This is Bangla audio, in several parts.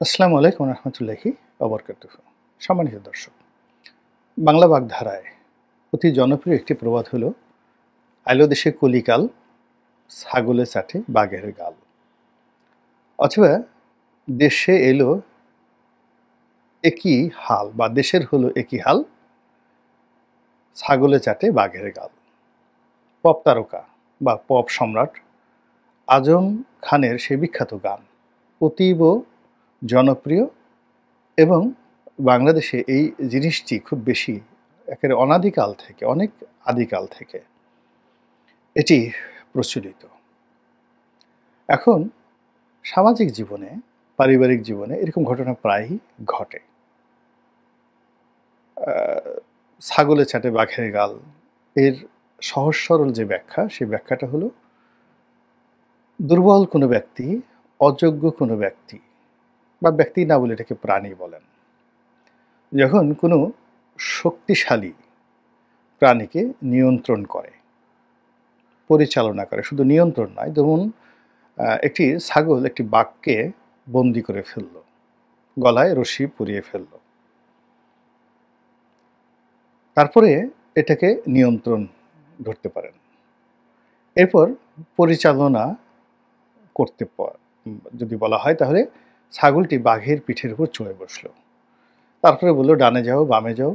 আসসালামু আলাইকুম রহমতুল্লাহি ওবরকাতুহু। সম্মানিত দর্শক, বাংলা বাগধারায় অতি জনপ্রিয় একটি প্রবাদ হলো, আইলো দেশে কলিকাল, ছাগলে চাটে বাঘের গাল। অথবা দেশে এলো একই হাল, বা দেশের হলো একই হাল, ছাগলে চাটে বাঘের গাল। পপ তারকা বা পপ সম্রাট আজম খানের সেই বিখ্যাত গান অতীব জনপ্রিয়, এবং বাংলাদেশে এই জিনিসটি খুব বেশি, একেবারে অনাদিকাল থেকে, অনেক আদিকাল থেকে এটি প্রচলিত। এখন সামাজিক জীবনে, পারিবারিক জীবনে এরকম ঘটনা প্রায়ই ঘটে। ছাগলে চাটে বাঘের গাল এর সহজ সরল যে ব্যাখ্যা, সেই ব্যাখ্যাটা হলো, দুর্বল কোনো ব্যক্তি, অযোগ্য কোনো ব্যক্তি, বা ব্যক্তি না বলে এটাকে প্রাণী বলেন, যখন কোনো শক্তিশালী প্রাণীকে নিয়ন্ত্রণ করে, পরিচালনা করে, শুধু নিয়ন্ত্রণ নয়, যেমন একটি ছাগল একটি বাঘকে বন্দি করে ফেলল, গলায় রশি পরিয়ে ফেলল, তারপরে এটাকে নিয়ন্ত্রণ ধরতে পারেন, এরপর পরিচালনা করতে যদি বলা হয়, তাহলে ছাগলটি বাঘের পিঠের উপর চড়ে বসলো, তারপরে বললো ডানে যাও বামে যাও।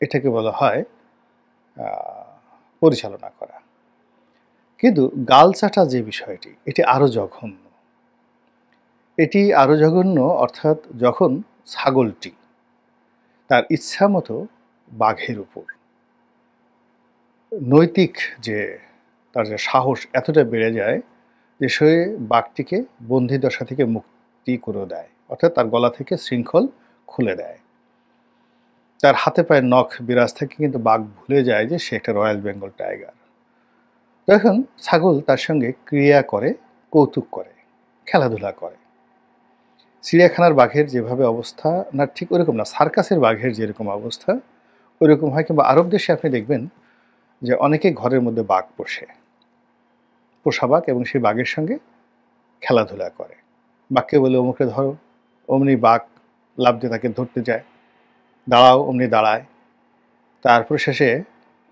এটাকে বলা হয় পরিচালনা করা। কিন্তু গাল চাটা যে বিষয়টি, এটি আরও জঘন্য। এটি আরও জঘন্য, অর্থাৎ যখন ছাগলটি তার ইচ্ছা মতো বাঘের উপর, নৈতিক যে তার যে সাহস এতটা বেড়ে যায় যে সে বাঘটিকে বন্দিদশা থেকে মুক্তি করে দেয়, অর্থাৎ তার গলা থেকে শৃঙ্খল খুলে দেয়। তার হাতে পায়ে নখ বিরাজ থাকে, কিন্তু বাঘ ভুলে যায় যে সে একটা রয়্যাল বেঙ্গল টাইগার। তখন ছাগল তার সঙ্গে ক্রিয়া করে, কৌতুক করে, খেলাধুলা করে। চিড়িয়াখানার বাঘের যেভাবে অবস্থা, না ঠিক ওরকম না, সার্কাসের বাঘের যেরকম অবস্থা ওইরকম হয়। কিংবা আরব দেশে আপনি দেখবেন যে অনেকে ঘরের মধ্যে বাঘ পোষা বাঘ, এবং সেই বাঘের সঙ্গে খেলাধুলা করে। বাঘকে বলে অমুকে ধরো, অমনি বাঘ লাফ দিয়ে তাকে ধরতে যায়, দাঁড়াও অমনি দাঁড়ায়। তারপর শেষে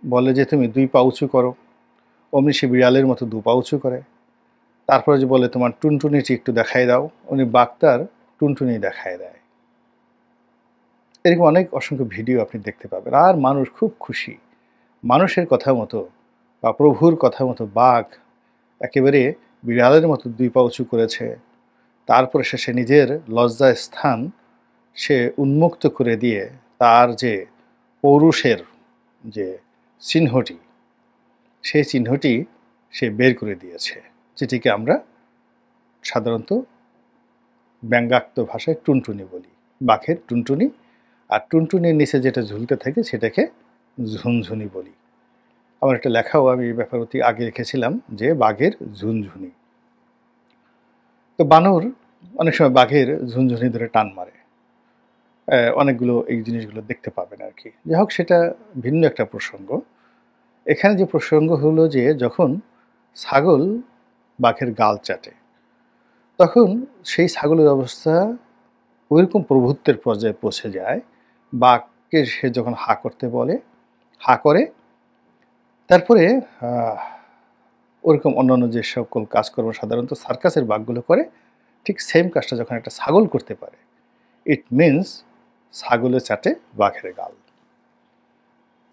বলে যে তুমি 2 পা উঁচু করো, অমনি সে বিড়ালের মতো 2 পা উঁচু করে। তারপরে যে বলে তোমার টুনটুনিটি একটু দেখাই দাও, উনি বাঘ তার টুনটুনি দেখায় দেয়। এরকম অনেক অসংখ্য ভিডিও আপনি দেখতে পাবেন। আর মানুষ খুব খুশি, মানুষের কথা মতো বা প্রভুর কথা মতো বাঘ একেবারে বিড়ালের মতো 2 পা উঁচু করেছে। তারপরে সে নিজের লজ্জা স্থান সে উন্মুক্ত করে দিয়ে তার যে পৌরুষের যে চিহ্নটি, সেই চিহ্নটি সে বের করে দিয়েছে, যেটিকে আমরা সাধারণত ব্যঙ্গাত্মক ভাষায় টুনটুনি বলি। বাঘের টুনটুনি, আর টুনটুনির নিচে যেটা ঝুলতে থাকে সেটাকে ঝুনঝুনি বলি। আমার একটা লেখাও আমি এই ব্যাপারে অতি আগে লিখেছিলাম যে বাঘের ঝুনঝুনি। তো বানর অনেক সময় বাঘের ঝুনঝুনি ধরে টান মারে, অনেকগুলো এই জিনিসগুলো দেখতে পাবেন আর কি। যাই হোক, সেটা ভিন্ন একটা প্রসঙ্গ। এখানে যে প্রসঙ্গ হলো যে যখন ছাগল বাঘের গাল চাটে, তখন সেই ছাগলের অবস্থা ওইরকম প্রভুত্বের পর্যায়ে পৌঁছে যায়, বাঘকে সে যখন হা করতে বলে হা করে। তারপরে ওরকম অন্যান্য যে সকল কাজকর্ম সাধারণত সার্কাসের বাঘগুলো করে, ঠিক সেম কাজটা যখন একটা ছাগল করতে পারে, ইট মিনস ছাগলে চাটে বাঘের গাল।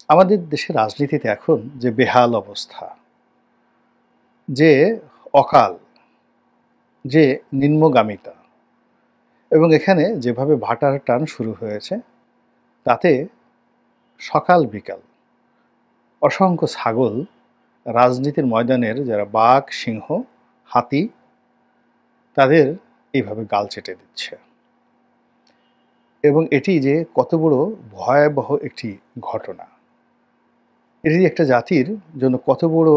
আমাদের দেশের রাজনীতিতে এখন যে বেহাল অবস্থা, যে অকাল, যে নিম্নগামিতা, এবং এখানে যেভাবে ভাটার টান শুরু হয়েছে, তাতে সকাল বিকাল অসংখ্য ছাগল রাজনীতির ময়দানের যারা বাঘ, সিংহ, হাতি, তাদের এইভাবে গাল চেটে দিচ্ছে। এবং এটি যে কত বড় ভয়াবহ একটি ঘটনা, এটি একটা জাতির জন্য কত বড়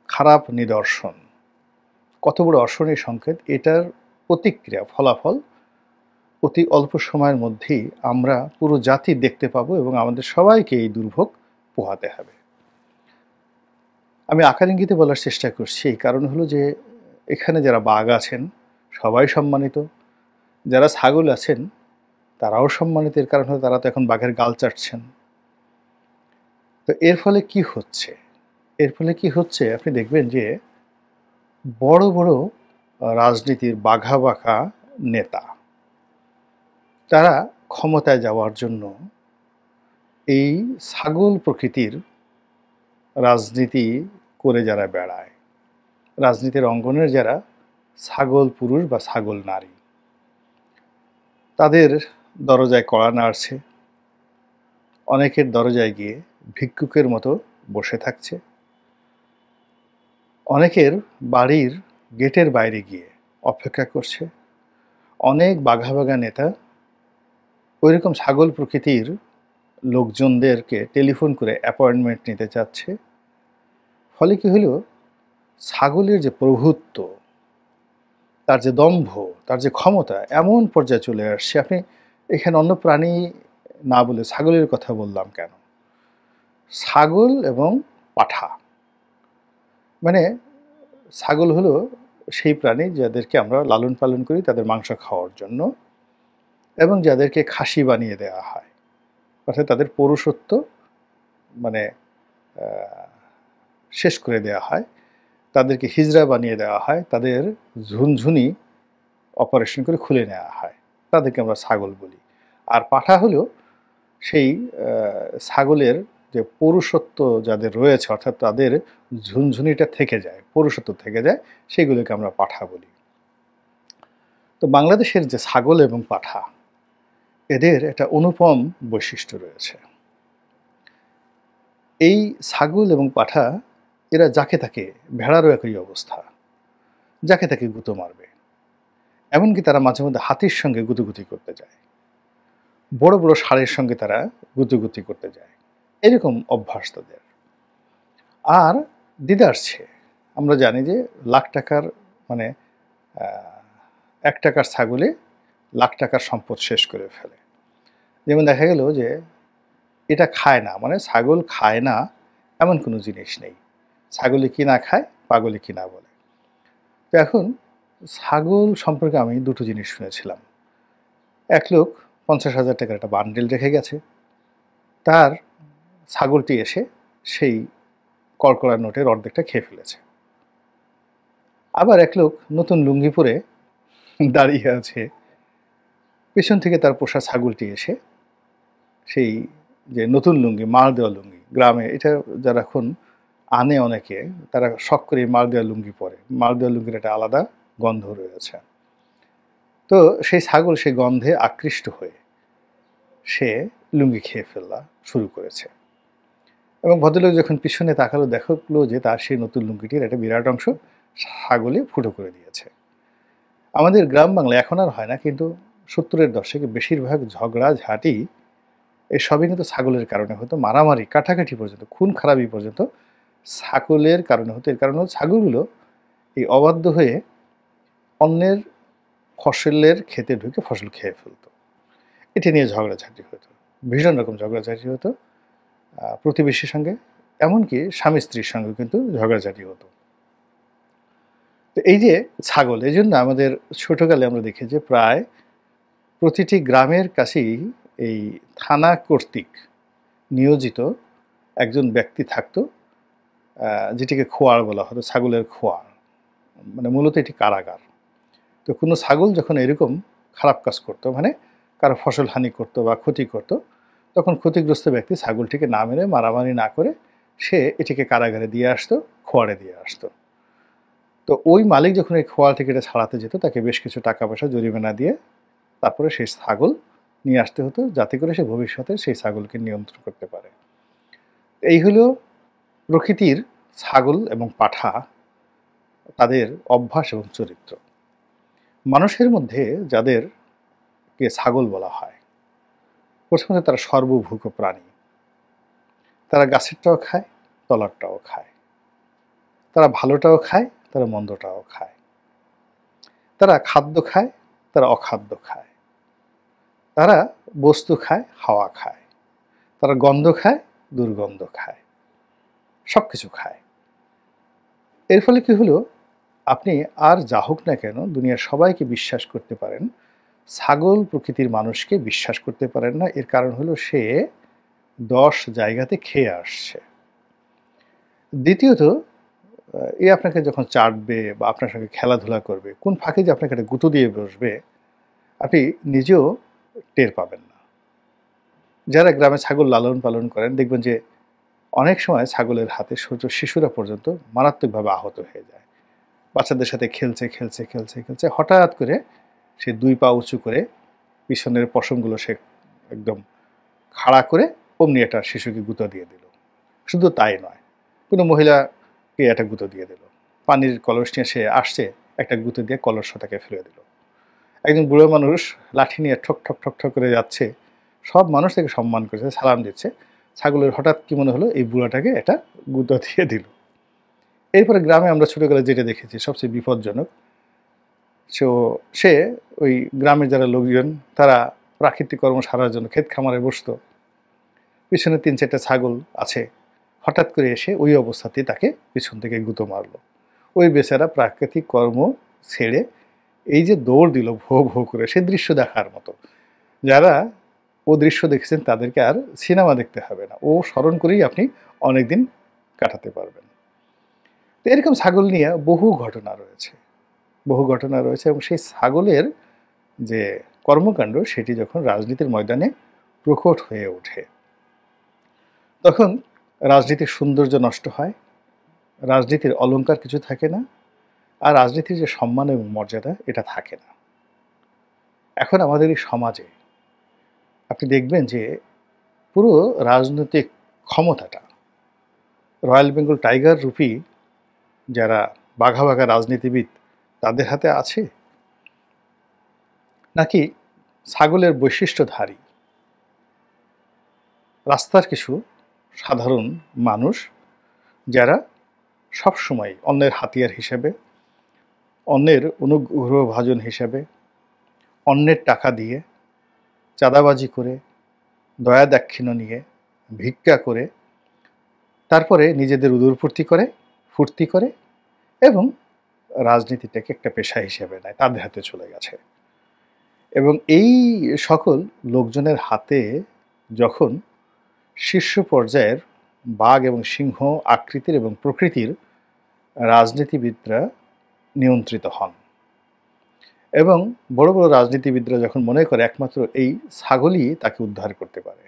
খারাপ নিদর্শন, কত বড় অশনির সংকেত, এটার প্রতিক্রিয়া, ফলাফল অতি অল্প সময়ের মধ্যেই আমরা পুরো জাতি দেখতে পাবো, এবং আমাদের সবাইকে এই দুর্ভোগ পোহাতে হবে। আমি আকার ইঙ্গিতে বলার চেষ্টা করছি, এই কারণ হলো যে এখানে যারা বাঘ আছেন সবাই সম্মানিত, যারা ছাগল আছেন তারাও সম্মানিত, এর কারণ হলো তারা তো এখন বাঘের গাল চাটছেন। তো এর ফলে কি হচ্ছে? এর ফলে কি হচ্ছে আপনি দেখবেন যে বড় বড় রাজনীতির বাঘা বাঁকা নেতা, তারা ক্ষমতায় যাওয়ার জন্য এই ছাগল প্রকৃতির রাজনীতি করে যারা বেড়ায়, রাজনীতির অঙ্গনের যারা ছাগল পুরুষ বা ছাগল নারী, তাদের দরজায় কড়া নাড়ছে, অনেকের দরজায় গিয়ে ভিক্ষুকের মতো বসে থাকছে, অনেকের বাড়ির গেটের বাইরে গিয়ে অপেক্ষা করছে। অনেক বাঘা বাঘা নেতা ওইরকম ছাগল প্রকৃতির লোকজনদেরকে টেলিফোন করে অ্যাপয়েন্টমেন্ট নিতে চাচ্ছে। ফলে কি হলো, ছাগলের যে প্রভুত্ব, তার যে দম্ভ, তার যে ক্ষমতা এমন পর্যায়ে চলে আসছে। আপনি এখানে অন্য প্রাণী না বলে ছাগলের কথা বললাম কেন? ছাগল এবং পাঠা, মানে ছাগল হলো সেই প্রাণী যাদেরকে আমরা লালন পালন করি তাদের মাংস খাওয়ার জন্য, এবং যাদেরকে খাসি বানিয়ে দেওয়া হয়, অর্থাৎ তাদের পৌরুষত্ব মানে শেষ করে দেওয়া হয়, তাদেরকে হিজড়া বানিয়ে দেওয়া হয়, তাদের ঝুনঝুনি অপারেশন করে খুলে নেওয়া হয়, তাদেরকে আমরা ছাগল বলি। আর পাঠা হলো সেই ছাগলের যে পৌরুষত্ব যাদের রয়েছে, অর্থাৎ তাদের ঝুনঝুনিটা থেকে যায়, পৌরুষত্ব থেকে যায়, সেগুলোকে আমরা পাঠা বলি। তো বাংলাদেশের যে ছাগল এবং পাঠা, এদের একটা অনুপম বৈশিষ্ট্য রয়েছে। এই ছাগল এবং পাঠা এরা যাকে তাকে, ভেড়ারও একই অবস্থা, যাকে তাকে গুঁতো মারবে। এমনকি তারা মাঝে মধ্যে হাতির সঙ্গে গুতুগুতি করতে যায়, বড় বড় ষাঁড়ের সঙ্গে তারা গুতুগুতি করতে যায়, এরকম অভ্যাস তাদের। আর দিদারছে, আমরা জানি যে লাখ টাকার মানে 1 টাকার ছাগলে লাখ টাকার সম্পদ শেষ করে ফেলে। যেমন দেখা গেল যে এটা খায় না, মানে ছাগল খায় না এমন কোনো জিনিস নেই। ছাগলে কি না খায়, পাগলে কি না বলে। তো এখন ছাগল সম্পর্কে আমি দুটো জিনিস শুনেছিলাম। এক লোক 50,000 টাকার একটা বান্ডেল রেখে গেছে, তার ছাগলটি এসে সেই কড়কড়া নোটের অর্ধেকটা খেয়ে ফেলেছে। আবার এক লোক নতুন লুঙ্গি পরে দাঁড়িয়ে আছে, পেছন থেকে তার পোষা ছাগলটি এসে সেই যে নতুন লুঙ্গি, মাড় দেওয়া লুঙ্গি, গ্রামে এটা যারা এখন আনে অনেকে, তারা শখ করে মাড় দেওয়া লুঙ্গি পরে। মাড় দেওয়া লুঙ্গির একটা আলাদা গন্ধ রয়েছে। তো সেই ছাগল সেই গন্ধে আকৃষ্ট হয়ে সে লুঙ্গি খেয়ে ফেলা শুরু করেছে, এবং ভদ্রলোক যখন পিছনে তাকালো দেখলো যে তার সেই নতুন লুঙ্গিটির একটা বিরাট অংশ ছাগলে ফুটো করে দিয়েছে। আমাদের গ্রাম বাংলায় এখন আর হয় না, কিন্তু 70-এর দশকে বেশিরভাগ ঝগড়া ঝাঁটি এসবই কিন্তু ছাগলের কারণে হতো, মারামারি কাটাকাটি পর্যন্ত, খুন খারাপি পর্যন্ত ছাগলের কারণে হতো। এর কারণ হলো ছাগলগুলো এই অবাধ্য হয়ে অন্যের ফসলের ক্ষেতে ঢুকে ফসল খেয়ে ফেলতো। এটা নিয়ে ঝগড়াঝাঁটি হতো, ভীষণ রকম ঝগড়াঝাঁটি হতো প্রতিবেশীর সঙ্গে, এমনকি স্বামী স্ত্রীর সঙ্গে কিন্তু ঝগড়াঝাঁটি হতো। তো এই যে ছাগল, এই জন্য আমাদের ছোটকালে আমরা দেখি যে প্রায় প্রতিটি গ্রামের কাছেই এই থানা কর্তৃক নিয়োজিত একজন ব্যক্তি থাকতো, যেটিকে খোয়াড় বলা হতো, ছাগলের খোয়াড়, মানে মূলত এটি কারাগার। তো কোনো ছাগল যখন এরকম খারাপ কাজ করতো, মানে কারো ফসল হানি করতো বা ক্ষতি করতো, তখন ক্ষতিগ্রস্ত ব্যক্তি ছাগলটিকে না মেরে, মারামারি না করে, সে এটিকে কারাগারে দিয়ে আসতো, খোয়াড়ে দিয়ে আসতো। তো ওই মালিক যখন এই খোয়াড় থেকে এটা ছাড়াতে যেত, তাকে বেশ কিছু টাকা পয়সা জরিমানা দিয়ে তারপরে সেই ছাগল নিয়ে আসতে হতো, যাতে করে সে ভবিষ্যতে সেই ছাগলকে নিয়ন্ত্রণ করতে পারে। এই হলো প্রকৃতির ছাগল এবং পাঠা, তাদের অভ্যাস এবং চরিত্র। মানুষের মধ্যে যাদেরকে ছাগল বলা হয়, প্রথমত তারা সর্বভূক প্রাণী। তারা গাছেরটাও খায়, তলারটাও খায়। তারা ভালোটাও খায়, তারা মন্দটাও খায়। তারা খাদ্য খায়, তারা অখাদ্য খায়। তারা বস্তু খায়, হাওয়া খায়। তারা গন্ধ খায়, দুর্গন্ধ খায়, সব কিছু খায়। এর ফলে কি হলো, আপনি আর যা হোক না কেন দুনিয়ার সবাইকে বিশ্বাস করতে পারেন ছাগল প্রকৃতির মানুষকে বিশ্বাস করতে পারেন না। এর কারণ হলো সে ১০ জায়গাতে খেয়ে আসছে। দ্বিতীয়ত, এ আপনাকে যখন চাটবে বা আপনার সঙ্গে খেলাধুলা করবে, কোন ফাঁকে যে আপনাকে একটা গুঁতো দিয়ে বসবে, আপনি নিজেও টের পাবেন না। যারা গ্রামে ছাগল লালন পালন করেন দেখবেন যে অনেক সময় ছাগলের হাতে ছোট শিশুরা পর্যন্ত মারাত্মকভাবে আহত হয়ে যায়। বাচ্চাদের সাথে খেলছে, হঠাৎ করে সে ২ পা উঁচু করে পিছনের পশমগুলো সে একদম খাড়া করে অমনি একটা শিশুকে গুঁতো দিয়ে দিল। শুধু তাই নয়, কোনো মহিলাকে একটা গুঁতো দিয়ে দিল। পানির কলস নিয়ে সে আসছে, একটা গুঁতো দিয়ে কলসটা তাকে ফেলে দিল। একজন বুড়ো মানুষ লাঠি নিয়ে ঠক করে যাচ্ছে। সব মানুষ তাকে সম্মান করছে, সালাম দিচ্ছে। ছাগলের হঠাৎ কি মনে হলো এই বুড়াটাকে একটা গুঁতো দিয়ে দিল। এরপরে গ্রামে আমরা ছোটবেলায় যেটা দেখেছি সবচেয়ে বিপজ্জনক, সো সে ওই গ্রামের যারা লোকজন তারা প্রাকৃতিক কর্ম সারার জন্য ক্ষেত খামারে বসতো। পিছনে ৩-৪টা ছাগল আছে। হঠাৎ করে এসে ওই অবস্থাতেই তাকে পিছন থেকে গুঁতো মারলো। ওই বেচারা প্রাকৃতিক কর্ম ছেড়ে এই যে দৌড় দিল ভো ভো করে, সে দৃশ্য দেখার মতো। যারা ও দৃশ্য দেখেছেন তাদেরকে আর সিনেমা দেখতে হবে না। ও স্মরণ করেই আপনি অনেকদিন কাটাতে পারবেন। তো এরকম ছাগল নিয়ে বহু ঘটনা রয়েছে এবং সেই ছাগলের যে কর্মকাণ্ড সেটি যখন রাজনীতির ময়দানে প্রকট হয়ে ওঠে, তখন রাজনীতির সৌন্দর্য নষ্ট হয়, রাজনীতির অলংকার কিছু থাকে না, আর রাজনীতির যে সম্মান এবং মর্যাদা এটা থাকে না। এখন আমাদের এই সমাজে আপনি দেখবেন যে পুরো রাজনৈতিক ক্ষমতাটা রয়্যাল বেঙ্গল টাইগার রূপী যারা বাঘা বাঘা রাজনীতিবিদ তাদের হাতে আছে, নাকি ছাগলের বৈশিষ্ট্যধারী রাস্তার কিছু সাধারণ মানুষ যারা সবসময় অন্যের হাতিয়ার হিসেবে, অন্যের অনুগ্রহভাজন হিসেবে, অন্যের টাকা দিয়ে চাঁদাবাজি করে, দয়া দাক্ষিণ্য নিয়ে, ভিক্ষা করে, তারপরে নিজেদের ফুর্তি করে এবং রাজনীতিটাকে একটা পেশা হিসেবে নেয়, তাদের হাতে চলে গেছে। এবং এই সকল লোকজনের হাতে যখন শীর্ষ পর্যায়ের বাঘ এবং সিংহ আকৃতির এবং প্রকৃতির রাজনীতিবিদরা নিয়ন্ত্রিত হন এবং বড় বড় রাজনীতিবিদরা যখন মনে করে একমাত্র এই ছাগলই তাকে উদ্ধার করতে পারে,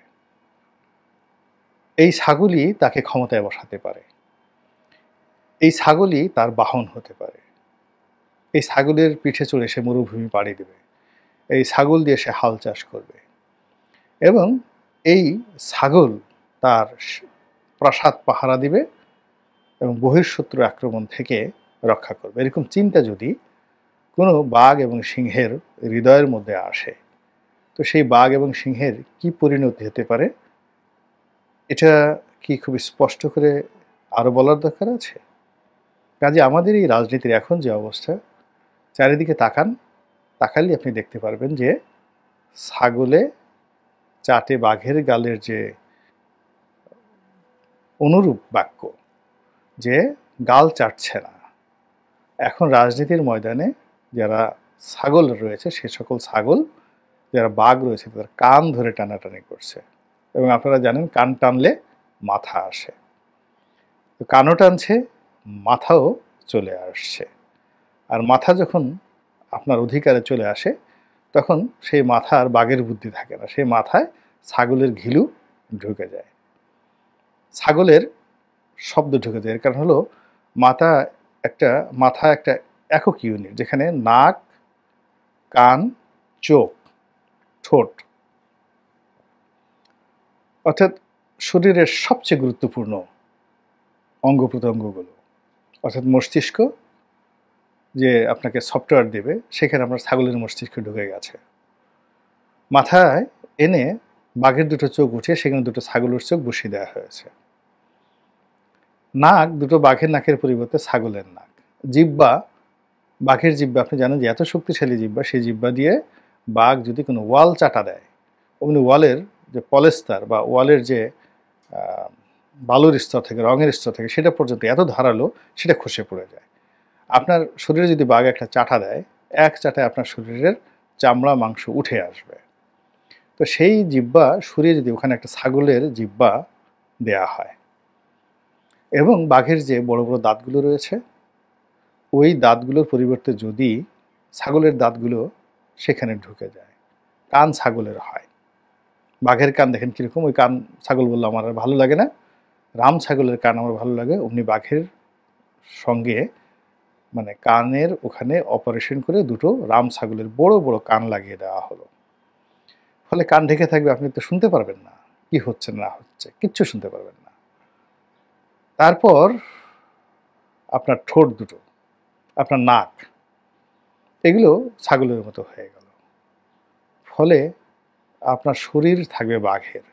এই ছাগলই তাকে ক্ষমতায় বসাতে পারে, এই ছাগলই তার বাহন হতে পারে, এই ছাগলের পিঠে চড়ে সে মরুভূমি পাড়ি দেবে, এই ছাগল দিয়ে সে হাল চাষ করবে এবং এই ছাগল তার প্রাসাদ পাহারা দিবে এবং বহিঃশত্রু আক্রমণ থেকে রক্ষা করবে, এরকম চিন্তা যদি কোনো বাঘ এবং সিংহের হৃদয়ের মধ্যে আসে, তো সেই বাঘ এবং সিংহের কি পরিণতি হতে পারে এটা কি খুব স্পষ্ট করে আরো বলার দরকার আছে? কাজে আমাদের এই রাজনীতির এখন যে অবস্থা, চারিদিকে তাকালেই আপনি দেখতে পারবেন যে ছাগলে চাটে বাঘের গালের যে অনুরূপ বাক্য, যে গাল চাটছে না। এখন রাজনীতির ময়দানে যারা ছাগল রয়েছে সে সকল ছাগল, যারা বাঘ রয়েছে তাদের কান ধরে টানাটানি করছে এবং আপনারা জানেন কান টানলে মাথা আসে, তো কানও টানছে, মাথাও চলে আসছে। আর মাথা যখন আপনার অধিকারে চলে আসে তখন সেই মাথার বাঘের বুদ্ধি থাকে না, সেই মাথায় ছাগলের ঘিলু ঢুকে যায়, ছাগলের শব্দ ঢুকে যায়। এর কারণ হলো মাথা একটা একক ইউনিট, যেখানে নাক, কান, চোখ, ঠোঁট, অর্থাৎ শরীরের সবচেয়ে গুরুত্বপূর্ণ অঙ্গ প্রত্যঙ্গগুলো, অর্থাৎ মস্তিষ্ক যে আপনাকে সফটওয়্যার দেবে, সেখানে আপনার ছাগলের মস্তিষ্ক ঢুকে গেছে। মাথায় এনে বাঘের দুটো চোখ উঠিয়ে সেখানে দুটো ছাগলের চোখ বসিয়ে দেওয়া হয়েছে। নাক দুটো বাঘের নাকের পরিবর্তে ছাগলের নাক। জিহ্বা, বাঘের জিহ্বা, আপনি জানেন যে এত শক্তিশালী জিহ্বা, সেই জিহ্বা দিয়ে বাঘ যদি কোনো ওয়াল চাটা দেয়, অমনি ওয়ালের যে পলেস্তার বা ওয়ালের যে বালুর স্তর থেকে, রঙের স্তর থেকে, সেটা পর্যন্ত এত ধারালো সেটা খসে পড়ে যায়। আপনার শরীরে যদি বাঘ একটা চাটা দেয়, এক চাটায় আপনার শরীরের চামড়া মাংস উঠে আসবে। তো সেই জিহ্বা সরিয়ে যদি ওখানে একটা ছাগলের জিহ্বা দেয়া হয় এবং বাঘের যে বড় বড় দাঁতগুলো রয়েছে ওই দাঁতগুলোর পরিবর্তে যদি ছাগলের দাঁতগুলো সেখানে ঢুকে যায়, কান ছাগলের হয়। বাঘের কান দেখেন কীরকম, ওই কান ছাগল বললে আমার আর ভালো লাগে না, রাম ছাগলের কান আমার ভালো লাগে। অমনি বাঘের সঙ্গে মানে কানের ওখানে অপারেশন করে দুটো রাম ছাগলের বড় বড় কান লাগিয়ে দেওয়া হলো। ফলে কান ঢেকে থাকবে, আপনি তো শুনতে পারবেন না কি হচ্ছে না হচ্ছে, কিচ্ছু শুনতে পারবেন না। তারপর আপনার ঠোঁট দুটো, আপনার নাক, এগুলো ছাগলের মতো হয়ে গেল। ফলে আপনার শরীর থাকবে বাঘের,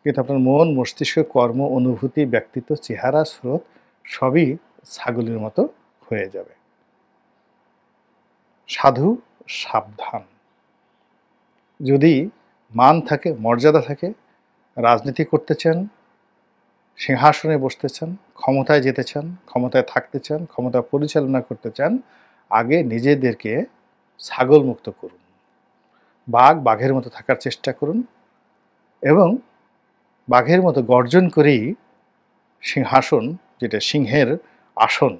কিন্তু আপনার মন, মস্তিষ্ক, কর্ম, অনুভূতি, ব্যক্তিত্ব, চেহারা, স্রোত সবই ছাগলের মতো হয়ে যাবে। সাধু সাবধান। যদি মান থাকে, মর্যাদা থাকে, রাজনীতি করতে চান, সিংহাসনে বসতে চান, ক্ষমতায় যেতে চান, ক্ষমতায় থাকতে চান, ক্ষমতা পরিচালনা করতে চান, আগে নিজেদেরকে ছাগল মুক্ত করুন, বাঘের মতো থাকার চেষ্টা করুন এবং বাঘের মতো গর্জন করেই সিংহাসন, যেটা সিংহের আসন,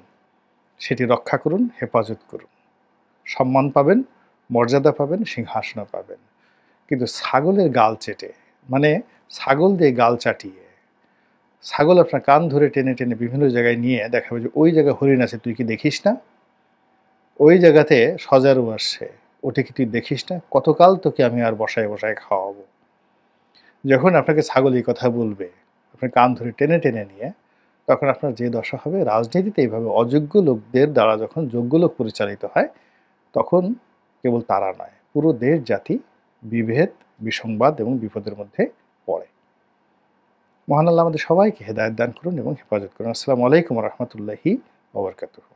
সেটি রক্ষা করুন, হেফাজত করুন। সম্মান পাবেন, মর্যাদা পাবেন, সিংহাসনও পাবেন। কিন্তু ছাগলের গাল চেটে, মানে ছাগল দিয়ে গাল চাটিয়ে, ছাগল আপনার কান ধরে টেনে টেনে বিভিন্ন জায়গায় নিয়ে দেখাবে যে ওই জায়গায় হরিণ আছে, তুই কি দেখিস না? ওই জায়গাতে সজারু আসছে, ওটা কি তুই দেখিস না? কতকাল তোকে আমি আর বসায় বসায় খাওয়াবো। যখন আপনাকে ছাগল এই কথা বলবে, আপনার কান ধরে টেনে টেনে নিয়ে, তখন আপনার যে দশা হবে, রাজনীতিতে এইভাবে অযোগ্য লোকদের দ্বারা যখন যোগ্য লোক পরিচালিত হয়, তখন কেবল তারা নয়, পুরো দেশ জাতি বিভেদ, বিসংবাদ এবং বিপদের মধ্যে পড়ে। মহান আল্লাহ আমাদের সবাইকে হেদায়েত দান করুন এবং হেফাজত করুন। আসসালামু আলাইকুম ওয়া রাহমাতুল্লাহি ওয়া বারাকাতুহু।